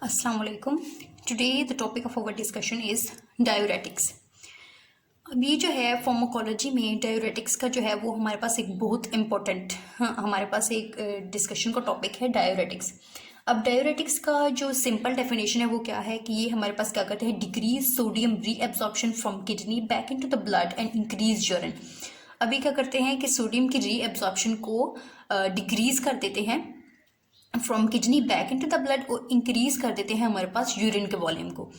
Assalamualaikum. Today the topic of our discussion is diuretics. अब ये जो है फार्माकोलॉजी में डायूरेटिक्स का जो है वो हमारे पास एक बहुत इम्पोर्टेंट हमारे पास एक डिस्कशन का टॉपिक है डायूरेटिक्स। अब डायूरेटिक्स का जो सिंपल डेफिनेशन है वो क्या है कि ये हमारे पास क्या करते हैं, decrease sodium reabsorption from kidney back into the blood and increase urine. अभी क्या करते हैं कि सोडियम की रीएब्जॉर्प्शन को डिक्रीज कर देते हैं from kidney back into the blood और इंक्रीज कर देते हैं हमारे पास यूरिन के वॉल्यूम को।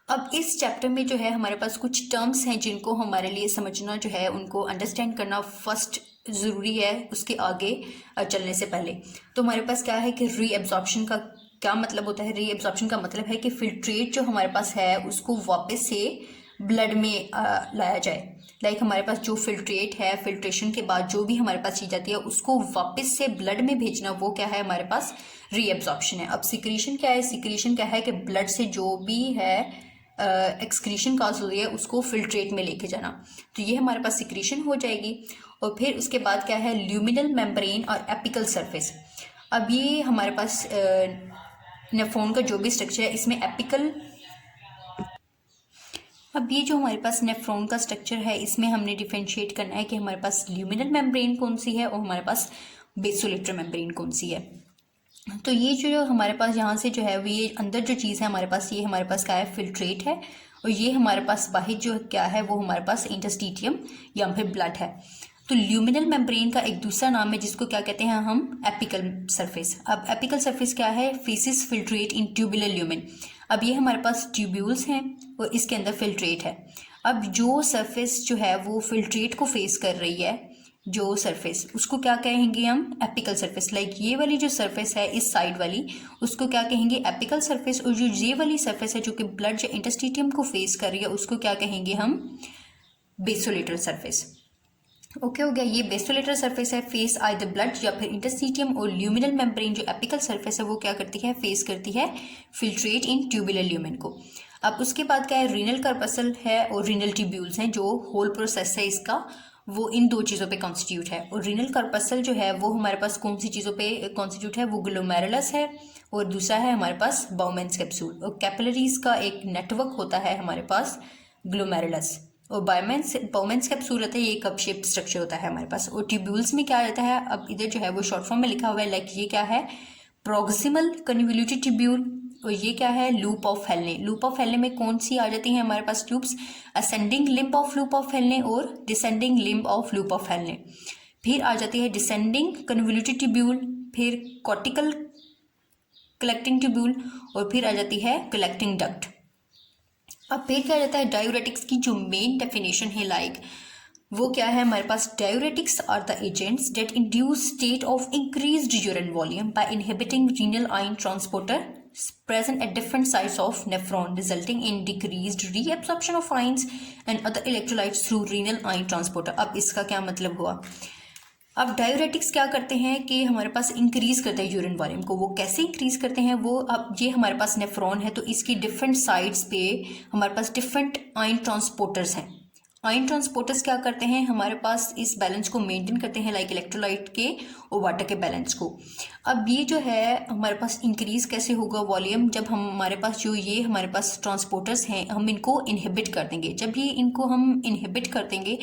अब इस चैप्टर में जो है हमारे पास कुछ टर्म्स हैं जिनको हमारे लिए समझना जो है उनको अंडरस्टैंड करना फर्स्ट ज़रूरी है उसके आगे चलने से पहले। तो हमारे पास क्या है कि रीएब्जॉर्प्शन का क्या मतलब होता है। रीएब्जॉर्प्शन का मतलब है कि फिल्ट्रेट जो हमारे पास है उसको वापस से ब्लड में लाया जाए। लाइक हमारे पास जो फिल्ट्रेट है, फिल्ट्रेशन के बाद जो भी हमारे पास चीज़ आती है उसको वापस से ब्लड में भेजना, वो क्या है हमारे पास रीएब्जॉर्प्शन है। अब सिक्रीशन क्या है, सिक्रीशन क्या है कि ब्लड से जो भी है एक्सक्रीशन काज हो रही है उसको फिल्ट्रेट में लेके जाना, तो ये हमारे पास सिक्रीशन हो जाएगी। और फिर उसके बाद क्या है, ल्यूमिनल मेम्ब्रेन और एपिकल सरफेस। अब ये हमारे पास नेफ्रॉन का जो भी स्ट्रक्चर है इसमें एपिकल, अब ये जो हमारे पास नेफ्रॉन का स्ट्रक्चर है इसमें हमने डिफरेंशिएट करना है कि हमारे पास ल्यूमिनल मेम्ब्रेन कौन सी है और हमारे पास बेसोलेटर मेम्ब्रेन कौन सी है। तो ये जो हमारे पास यहाँ से जो है वो ये अंदर जो चीज़ है हमारे पास, ये हमारे पास क्या है, फिल्ट्रेट है। और ये हमारे पास बाहर जो क्या है वो हमारे पास इंटरस्टिशियम या फिर ब्लड है। तो ल्यूमिनल मेम्ब्रेन का एक दूसरा नाम है जिसको क्या कहते हैं हम, एपिकल सरफेस। अब एपिकल सरफेस क्या है, फेसिस फिल्ट्रेट इन ट्यूबुलर ल्यूमेन। अब ये हमारे पास ट्यूब्यूल्स हैं और इसके अंदर फिल्ट्रेट है। अब जो सरफेस जो है वो फिल्ट्रेट को फेस कर रही है, जो सरफेस उसको क्या कहेंगे हम, एपिकल सरफेस। लाइक ये वाली जो सरफेस है इस साइड वाली उसको क्या कहेंगे, एपिकल सरफेस। और जो ये वाली सरफेस है जो कि ब्लड या इंटरस्टिशियम को फेस कर रही है उसको क्या कहेंगे हम, बेसोलेटर सरफेस। ओके हो गया, ये बेसोलेटर सरफेस है, फेस आइदर ब्लड या फिर इंटरस्टिशियम। और ल्यूमिनल मेम्ब्रेन जो एपिकल सरफेस है वो क्या करती है, फेस करती है फिल्ट्रेट इन ट्यूबुलर ल्यूमेन को। अब उसके बाद क्या है, रीनल कार्पसल है और रीनल ट्यूब्यूल्स हैं। जो होल प्रोसेस है इसका वो इन दो चीज़ों पे कॉन्स्टिट्यूट है। और रीनल कार्पसल जो है वो हमारे पास कौन सी चीज़ों पे कॉन्स्टिट्यूट है, वो ग्लोमेरुलस है और दूसरा है हमारे पास बाउमेंस कैप्सूल। और कैपिलरीज का एक नेटवर्क होता है हमारे पास ग्लोमेरुलस। और बाउमेंस कैप्सूल रहता है, ये कप शेप स्ट्रक्चर होता है हमारे पास। और ट्यूब्यूल्स में क्या रहता है, अब इधर जो है वो शॉर्ट फॉर्म में लिखा हुआ है, लाइक ये क्या है, प्रोक्सिमल कन्वोल्यूटेड ट्यूब्यूल। और ये क्या है, लूप ऑफ हेलने। लूप ऑफ हेलने में कौन सी आ जाती है हमारे पास tubes, ascending limb of loop of हेलने और descending limb of loop of हेलने। फिर आ जाती है डिसेंडिंग कन्वोल्यूटेड ट्यूब्यूल, फिर कॉर्टिकल कलेक्टिंग ट्यूब्यूल और फिर आ जाती है कलेक्टिंग डक्ट। अब फिर क्या रहता है, डायूरेटिक्स की जो मेन डेफिनेशन है लाइक वो क्या है हमारे पास, diuretics are the agents that induce state of increased urine volume by inhibiting renal ion transporter present at different sites of nephron, resulting in decreased reabsorption of ions and other electrolytes through renal ion transporter। अब इसका क्या मतलब हुआ, अब diuretics क्या करते हैं कि हमारे पास इंक्रीज करते हैं यूरिन वॉल्यूम को। वो कैसे इंक्रीज करते हैं वो, अब ये हमारे पास नेफ्रॉन है तो इसकी डिफरेंट साइड्स पे हमारे पास डिफरेंट आयन ट्रांसपोर्टर्स हैं। आयन ट्रांसपोर्टर्स क्या करते हैं, हमारे पास इस बैलेंस को मेंटेन करते हैं, लाइक इलेक्ट्रोलाइट के और वाटर के बैलेंस को। अब ये जो है हमारे पास इंक्रीज कैसे होगा वॉल्यूम, जब हम हमारे पास जो ये हमारे पास ट्रांसपोर्टर्स हैं हम इनको इनहिबिट कर देंगे। जब ये इनको हम इनहिबिट कर देंगे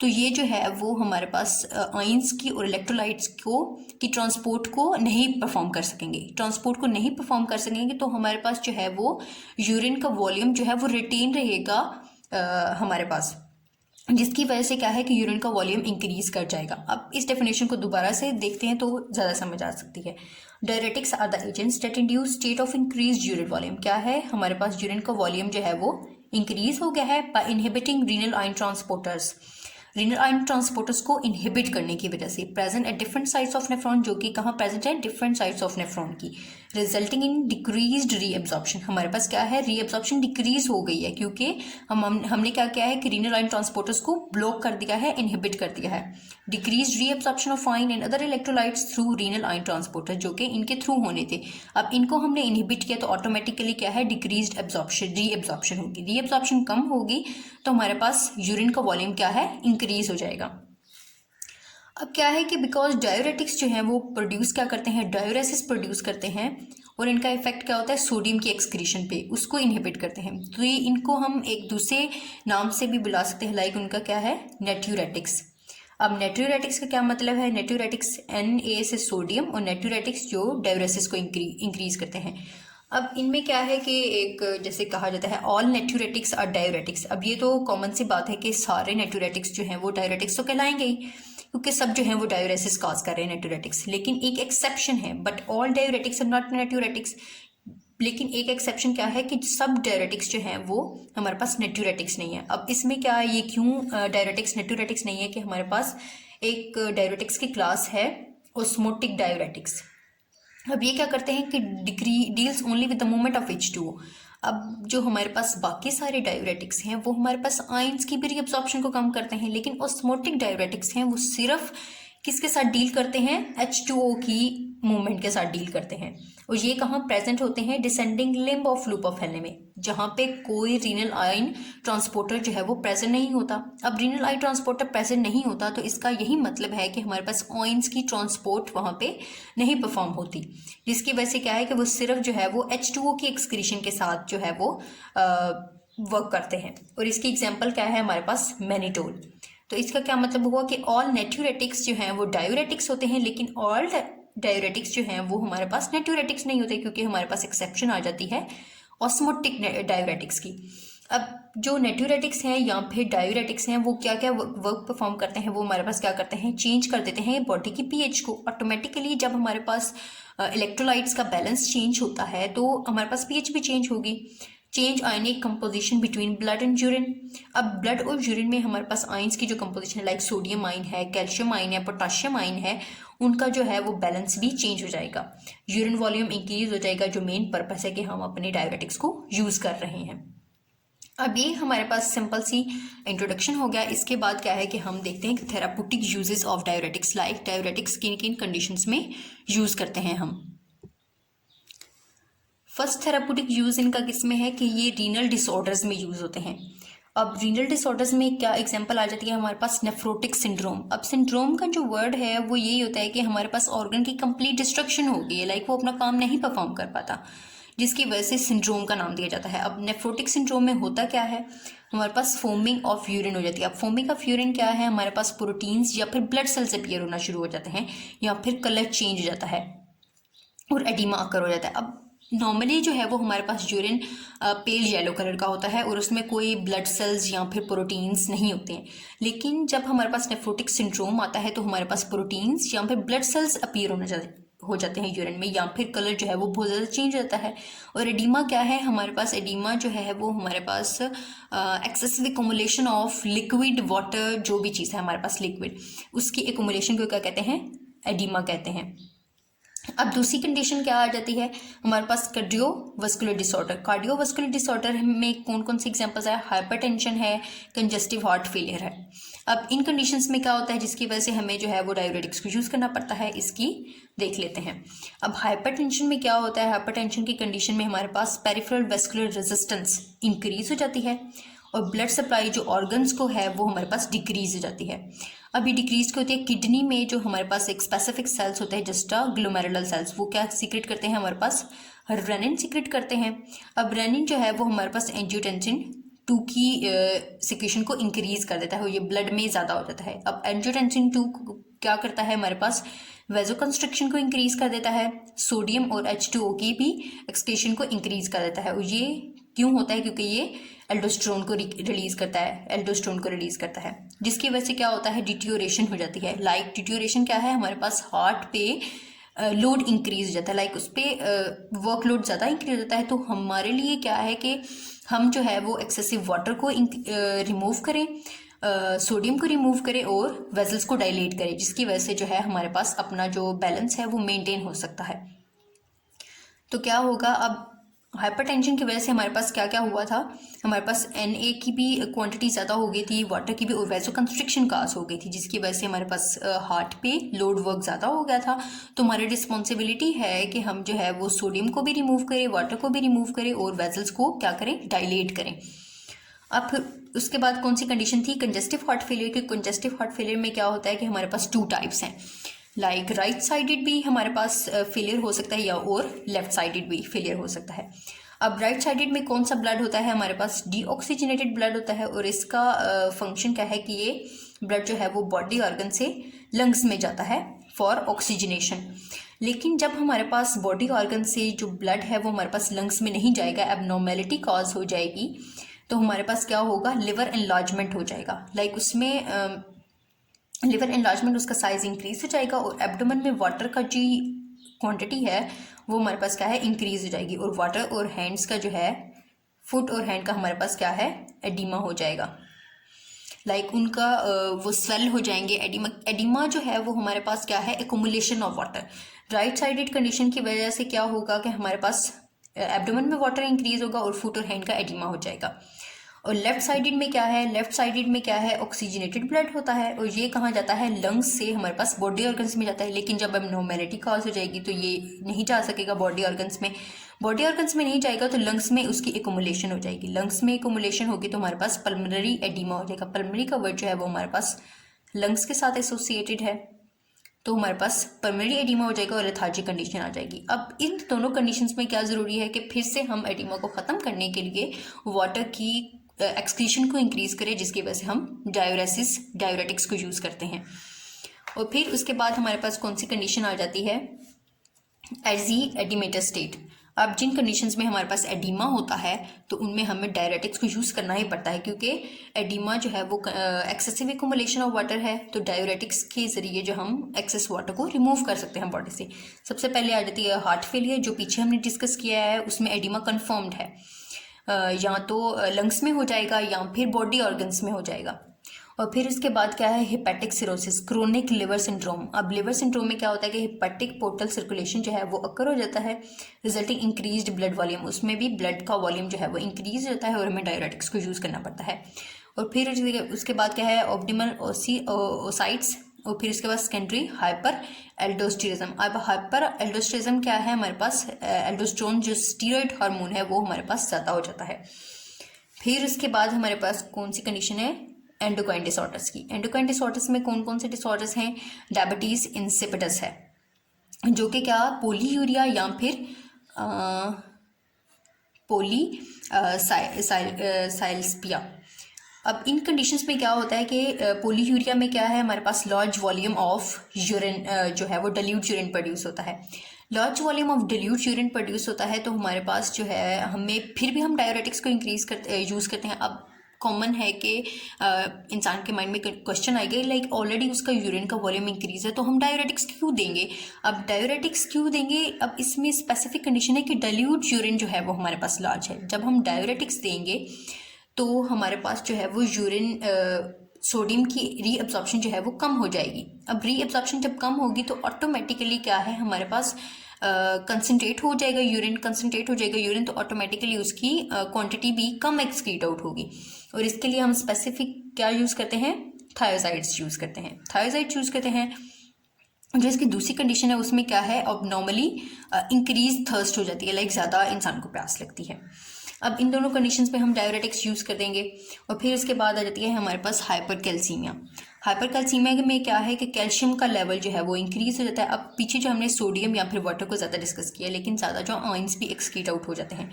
तो ये जो है वो हमारे पास आयंस की और इलेक्ट्रोलाइट्स को की ट्रांसपोर्ट को नहीं परफॉर्म कर सकेंगे। ट्रांसपोर्ट को नहीं परफॉर्म कर सकेंगे तो हमारे पास जो है वो यूरिन का वॉल्यूम जो है वो रिटेन रहेगा हमारे पास, जिसकी वजह से क्या है कि यूरिन का वॉल्यूम इंक्रीज कर जाएगा। अब इस डेफिनेशन को दोबारा से देखते हैं तो ज़्यादा समझ आ सकती है। Diuretics are the agents that induce state of increase urine volume. क्या है, हमारे पास यूरिन का वॉल्यूम जो है वो इंक्रीज हो गया है bye inhibiting renal ion transporters, renal ion transporters को इनहिबिट करने की वजह से, present at different sites of nephron, जो कि कहाँ प्रेजेंट है, डिफरेंट साइट्स ऑफ नेफ्रॉन की, रिजल्टिंग इन डिक्रीज्ड रीएब्जॉर्प्शन। हमारे पास क्या है, रीएब्जॉर्प्शन डिक्रीज हो गई है क्योंकि हमने क्या किया है कि रीनल आयन ट्रांसपोर्टर्स को ब्लॉक कर दिया है, इनहिबिट कर दिया है। Decreased reabsorption of ion and other electrolytes through renal ion transporter, जो कि इनके थ्रू होने थे। अब इनको हमने इनहिबिट किया तो ऑटोमेटिकली क्या है, डिक्रीज्ड एब्जॉर्प्शन, रीएब्जॉर्प्शन होगी। रीएब्जॉर्प्शन कम होगी तो हमारे पास यूरिन का वॉल्यूम क्या है, इंक्रीज हो जाएगा। अब क्या है कि बिकॉज डायूरेटिक्स जो हैं वो प्रोड्यूस क्या करते हैं, डायूरेसिस प्रोड्यूस करते हैं और इनका इफेक्ट क्या होता है, सोडियम की एक्सक्रीशन पे, उसको इनहिबिट करते हैं। तो ये इनको हम एक दूसरे नाम से भी बुला सकते हैं, लाइक उनका क्या है, नेट्यूरेटिक्स। अब नेट्यूरेटिक्स का क्या मतलब है, नेट्यूरेटिक्स Na से सोडियम, और नेट्यूरेटिक्स जो डायूरेसिस को इंक्रीज करते हैं। अब इनमें क्या है कि एक जैसे कहा जाता है ऑल नेट्यूरेटिक्स आर डायूरेटिक्स। अब ये तो कॉमन सी बात है कि सारे नेट्यूरेटिक्स जो हैं वो डायूरेटिक्स तो कहलाएंगे ही, क्योंकि सब जो है वो डायूरेसिस कॉज कर रहे हैं नेट्यूरेटिक्स। लेकिन एक एक्सेप्शन है, but all diuretics are not natriuretics. लेकिन एक एक्सेप्शन क्या है कि सब डायूरेटिक्स जो हैं वो हमारे पास नेट्यूरेटिक्स नहीं है। अब इसमें क्या है, ये क्यों डायूरेटिक्स नेट्यूरेटिक्स नहीं है, कि हमारे पास एक डायूरेटिक्स की क्लास है ऑस्मोटिक डायूरेटिक्स। अब ये क्या करते हैं कि deals only with the movement of H2O। अब जो हमारे पास बाकी सारे डायूरेटिक्स हैं वो हमारे पास आयंस की भी रीअब्सॉर्प्शन को कम करते हैं, लेकिन ऑस्मोटिक डायूरेटिक्स हैं वो सिर्फ किसके साथ डील करते हैं, H2O की मूवमेंट के साथ डील करते हैं। और ये कहाँ प्रेजेंट होते हैं, descending limb of loop of Henle में, जहाँ पे कोई रीनल आयन ट्रांसपोर्टर जो है वो प्रेजेंट नहीं होता। अब रीनल आयन ट्रांसपोर्टर प्रेजेंट नहीं होता तो इसका यही मतलब है कि हमारे पास आयंस की ट्रांसपोर्ट वहाँ पे नहीं परफॉर्म होती, जिसकी वजह से क्या है कि वो सिर्फ जो है वो H2O की एक्सक्रीशन के साथ जो है वो वर्क करते हैं। और इसकी एग्जाम्पल क्या है हमारे पास, मैनिटोल। तो इसका क्या मतलब हुआ कि ऑल नेट्यूरेटिक्स जो हैं वो डायूरेटिक्स होते हैं, लेकिन ऑल डायूरेटिक्स जो हैं वो हमारे पास नेट्यूरेटिक्स नहीं होते, क्योंकि हमारे पास एक्सेप्शन आ जाती है ऑस्मोटिक डायूरेटिक्स की। अब जो नेट्यूरेटिक्स हैं या फिर डायूरेटिक्स हैं वो क्या क्या वर्क परफॉर्म करते हैं, वो हमारे पास क्या करते हैं, चेंज कर देते हैं बॉडी की पीएच को ऑटोमेटिकली। जब हमारे पास इलेक्ट्रोलाइट्स का बैलेंस चेंज होता है तो हमारे पास पीएच भी चेंज होगी। Change ionic composition between blood and urine. अब ब्लड और यूरिन में हमारे पास आयंस की जो कंपोजिशन है, लाइक सोडियम आयन है, कैल्शियम आयन है, पोटाशियम आयन है, उनका जो है वो बैलेंस भी चेंज हो जाएगा। यूरिन वॉल्यूम इंक्रीज हो जाएगा, जो मेन पर्पस है कि हम अपने डायबिटिक्स को यूज कर रहे हैं। अब ये हमारे पास सिंपल सी इंट्रोडक्शन हो गया। इसके बाद क्या है कि हम देखते हैं कि therapeutic uses of diuretics, like diuretics किन किन कंडीशंस में यूज करते हैं हम। फर्स्ट थेराप्यूटिक यूज इनका किस में है कि ये रीनल डिसऑर्डर्स में यूज होते हैं। अब रीनल डिसऑर्डर्स में क्या एग्जांपल आ जाती है हमारे पास, नेफ्रोटिक सिंड्रोम। अब सिंड्रोम का जो वर्ड है वो यही होता है कि हमारे पास ऑर्गन की कंप्लीट डिस्ट्रक्शन हो गई है, लाइक वो अपना काम नहीं परफॉर्म कर पाता, जिसकी वजह से सिंड्रोम का नाम दिया जाता है। अब नेफ्रोटिक सिंड्रोम में होता क्या है, हमारे पास फोमिंग ऑफ यूरिन हो जाती है। अब फोमिंग ऑफ यूरिन क्या है, हमारे पास प्रोटीन्स या फिर ब्लड सेल्स अपीयर होना शुरू हो जाते हैं, या फिर कलर चेंज हो जाता है और एडिमा अकर हो जाता है। अब नॉर्मली जो है वो हमारे पास यूरिन पेल येलो कलर का होता है और उसमें कोई ब्लड सेल्स या फिर प्रोटीन्स नहीं होते हैं। लेकिन जब हमारे पास नेफ्रोटिक सिंड्रोम आता है तो हमारे पास प्रोटीन्स या फिर ब्लड सेल्स अपीयर हो जाते हैं यूरिन में, या फिर कलर जो है वो बहुत ज़्यादा चेंज हो जाता है। और एडिमा क्या है, हमारे पास एडिमा जो है वो हमारे पास excessive accumulation of liquid water, जो भी चीज़ है हमारे पास लिक्विड, उसकी एकोमुलेशन को क्या कहते हैं, एडिमा कहते हैं। अब दूसरी कंडीशन क्या आ जाती है हमारे पास, कार्डियोवास्कुलर डिसऑर्डर। कार्डियोवास्कुलर डिसऑर्डर में कौन कौन सी एग्जांपल्स है, हाइपरटेंशन है, कंजेस्टिव हार्ट फेलियर है। अब इन कंडीशंस में क्या होता है जिसकी वजह से हमें जो है वो डायरेटिक्स को यूज़ करना पड़ता है, इसकी देख लेते हैं। अब हाइपरटेंशन में क्या होता है, हाइपरटेंशन की कंडीशन में हमारे पास पेरिफेरल वेस्कुलर रेजिस्टेंस इंक्रीज हो जाती है और ब्लड सप्लाई जो ऑर्गन्स को है वो हमारे पास डिक्रीज हो जाती है। अभी डिक्रीज क्या होती है, किडनी में जो हमारे पास एक स्पेसिफिक सेल्स होते हैं जस्टा ग्लोमेरुलर सेल्स, वो क्या सीक्रेट करते हैं, हमारे पास रेनिन सीक्रेट करते हैं। अब रेनिन जो है वो हमारे पास एंजियोटेंसिन 2 की सिक्रेशन को इंक्रीज कर देता है और ये ब्लड में ज़्यादा हो जाता है। अब एंजियोटेंसिन 2 क्या करता है, हमारे पास वेजोकंस्ट्रिक्शन को इंक्रीज कर देता है, सोडियम और H2O की भी एक्सक्रीशन को इंक्रीज कर देता है। और ये क्यों होता है, क्योंकि ये एल्डोस्टेरोन को रिलीज करता है, एल्डोस्टेरोन को रिलीज करता है, जिसकी वजह से क्या होता है, डिट्योरेशन हो जाती है। लाइक डिट्योरेशन क्या है, हमारे पास हार्ट पे लोड इंक्रीज हो जाता है, लाइक उस पर वर्कलोड ज़्यादा इंक्रीज हो जाता है। तो हमारे लिए क्या है कि हम जो है वो एक्सेसिव वाटर को रिमूव करें, सोडियम को रिमूव करें और वेजल्स को डायलेट करें, जिसकी वजह से जो है हमारे पास अपना जो बैलेंस है वो मेंटेन हो सकता है। तो क्या होगा, अब हाइपरटेंशन की वजह से हमारे पास क्या क्या हुआ था, हमारे पास Na की भी क्वांटिटी ज़्यादा हो गई थी, वाटर की भी, और वेजोकंस्ट्रिक्शन काज हो गई थी, जिसकी वजह से हमारे पास हार्ट पे लोड वर्क ज़्यादा हो गया था। तो हमारी रिस्पॉन्सिबिलिटी है कि हम जो है वो सोडियम को भी रिमूव करें, वाटर को भी रिमूव करें और वेजल्स को क्या करें, डायलेट करें। अब फिर उसके बाद कौन सी कंडीशन थी, कंजेस्टिव हार्ट फेलियर की। कंजेस्टिव हार्ट फेलियर में क्या होता है कि हमारे पास 2 टाइप्स हैं, लाइक राइट साइडेड भी हमारे पास फेलियर हो सकता है या और लेफ्ट साइडेड भी फेलियर हो सकता है। अब राइट साइडेड में कौन सा ब्लड होता है, हमारे पास डीऑक्सीजनेटेड ब्लड होता है, और इसका फंक्शन क्या है कि ये ब्लड जो है वो बॉडी ऑर्गन से लंग्स में जाता है फॉर ऑक्सीजनेशन। लेकिन जब हमारे पास बॉडी ऑर्गन से जो ब्लड है वो हमारे पास लंग्स में नहीं जाएगा, एबनॉर्मेलिटी कॉज हो जाएगी, तो हमारे पास क्या होगा, लिवर एनलार्जमेंट हो जाएगा। लाइक उसमें लिवर एनलार्जमेंट, उसका साइज इंक्रीज हो जाएगा और एब्डोमेन में वाटर का जो क्वांटिटी है वो हमारे पास क्या है, इंक्रीज हो जाएगी, और वाटर और हैंड्स का जो है, फुट और हैंड का हमारे पास क्या है, एडिमा हो जाएगा। लाइक उनका वो स्वेल हो जाएंगे। एडिमा जो है वो हमारे पास क्या है, accumulation of water. Right sided condition की वजह से क्या होगा कि हमारे पास एब्डोमेन में वाटर इंक्रीज होगा और फुट और हैंड का एडिमा हो जाएगा। और लेफ्ट साइडेड में क्या है, लेफ्ट साइडेड में क्या है, ऑक्सीजनेटेड ब्लड होता है, और ये कहाँ जाता है, लंग्स से हमारे पास बॉडी ऑर्गन्स में जाता है। लेकिन जब एबनॉर्मेलिटी कॉज हो जाएगी तो ये नहीं जा सकेगा बॉडी ऑर्गन्स में, बॉडी ऑर्गन्स में नहीं जाएगा तो लंग्स में उसकी एकुमुलेशन हो जाएगी। लंग्स में एकुमुलेशन होगी तो हमारे पास पल्मोनरी एडिमा हो जाएगा। पल्मोनरी का वर्ड जो है वो हमारे पास लंग्स के साथ एसोसिएटेड है, तो हमारे पास पल्मोनरी एडिमा हो जाएगा और लेथार्जिक कंडीशन आ जाएगी। अब इन दोनों कंडीशंस में क्या ज़रूरी है कि फिर से हम एडिमा को ख़त्म करने के लिए वाटर की एक्सक्रीशन को इंक्रीज करें, जिसकी वजह से हम डायूरेटिक्स को यूज़ करते हैं। और फिर उसके बाद हमारे पास कौन सी कंडीशन आ जाती है, एजी एडिमेटर स्टेट। अब जिन कंडीशंस में हमारे पास एडिमा होता है तो उनमें हमें डायूरेटिक्स को यूज़ करना ही पड़ता है, क्योंकि एडिमा जो है वो एक्सेसिव एक्युमुलेशन ऑफ वाटर है, तो डायूरेटिक्स के ज़रिए जो हम एक्सेस वाटर को रिमूव कर सकते हैं बॉडी से। सबसे पहले आ जाती है हार्ट फेलियर, जो पीछे हमने डिस्कस किया है, उसमें एडिमा कन्फर्म्ड है, या तो लंग्स में हो जाएगा या फिर बॉडी ऑर्गन्स में हो जाएगा। और फिर इसके बाद क्या है, hepatic cirrhosis, chronic liver syndrome. अब लिवर सिंड्रोम में क्या होता है कि हेपेटिक पोर्टल सर्कुलेशन जो है वो अकर हो जाता है, रिजल्टिंग इंक्रीज्ड ब्लड वॉल्यूम। उसमें भी ब्लड का वॉल्यूम जो है वो इंक्रीज हो जाता है और हमें डायूरेटिक्स को यूज़ करना पड़ता है। और फिर उसके बाद क्या है, ऑप्टिमल ओसाइट्स, और फिर इसके बाद सेकेंडरी हाइपर एल्डोस्टेरिज्म। अब हाइपर एल्डोस्टेरिज्म क्या है, हमारे पास एल्डोस्टेरोन जो स्टीरॉयड हार्मोन है वो हमारे पास ज़्यादा हो जाता है। फिर उसके बाद हमारे पास कौन सी कंडीशन है, एंडोक्राइन डिसऑर्डर्स की। एंडोक्राइन डिसऑर्डर्स में कौन कौन से डिसऑर्डर्स हैं, डायबिटीज़ इंसिपिडस है, जो कि क्या, पोलीयूरिया या फिर साइल्सपिया। अब इन कंडीशंस में क्या होता है कि पोलीयूरिया में क्या है, हमारे पास लार्ज वॉल्यूम ऑफ यूरिन जो है वो डिल्यूट यूरिन प्रोड्यूस होता है। Large volume of dilute urine produce होता है तो हमारे पास जो है, हमें फिर भी हम डायूरेटिक्स को यूज़ करते हैं। अब कॉमन है कि इंसान के माइंड में क्वेश्चन आएगा, लाइक ऑलरेडी उसका यूरिन का वॉल्यूम इंक्रीज है तो हम डायूरेटिक्स क्यों देंगे। अब डायूरेटिक्स क्यों देंगे, अब इसमें स्पेसिफिक कंडीशन है कि डिल्यूट यूरिन जो है वो हमारे पास लार्ज है। जब हम डायूरेटिक्स देंगे तो हमारे पास जो है वो यूरिन सोडियम की रीअब्जॉर्प्शन जो है वो कम हो जाएगी। अब रीअब्जॉर्प्शन जब कम होगी तो ऑटोमेटिकली क्या है, हमारे पास कंसनट्रेट हो जाएगा यूरिन, तो ऑटोमेटिकली उसकी क्वांटिटी भी कम एक्सक्रीट आउट होगी। और इसके लिए हम स्पेसिफिक क्या यूज़ करते हैं, थायोसाइड्स यूज़ करते हैं। जो इसकी दूसरी कंडीशन है उसमें क्या है, अब नॉर्मली इंक्रीज थर्स्ट हो जाती है, लाइक ज़्यादा इंसान को प्यास लगती है। अब इन दोनों कंडीशंस पे हम डायूरेटिक्स यूज़ कर देंगे। और फिर उसके बाद आ जाती है हमारे पास हाइपरकैल्सीमिया। हाइपरकैल्सीमिया में क्या है कि कैल्शियम का लेवल जो है वो इंक्रीज हो जाता है। अब पीछे जो हमने सोडियम या फिर वाटर को ज़्यादा डिस्कस किया, लेकिन ज़्यादा जो आयंस भी एक्सक्रीट आउट हो जाते हैं।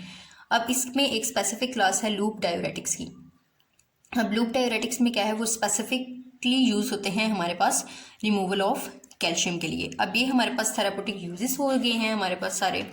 अब इसमें एक स्पेसिफिक क्लास है लूप डायूरेटिक्स की। अब लूप डायूरेटिक्स में क्या है, वो स्पेसिफिकली यूज़ होते हैं हमारे पास रिमूवल ऑफ कैल्शियम के लिए। अब ये हमारे पास थेरापेटिक यूजेस हो गए हैं हमारे पास सारे।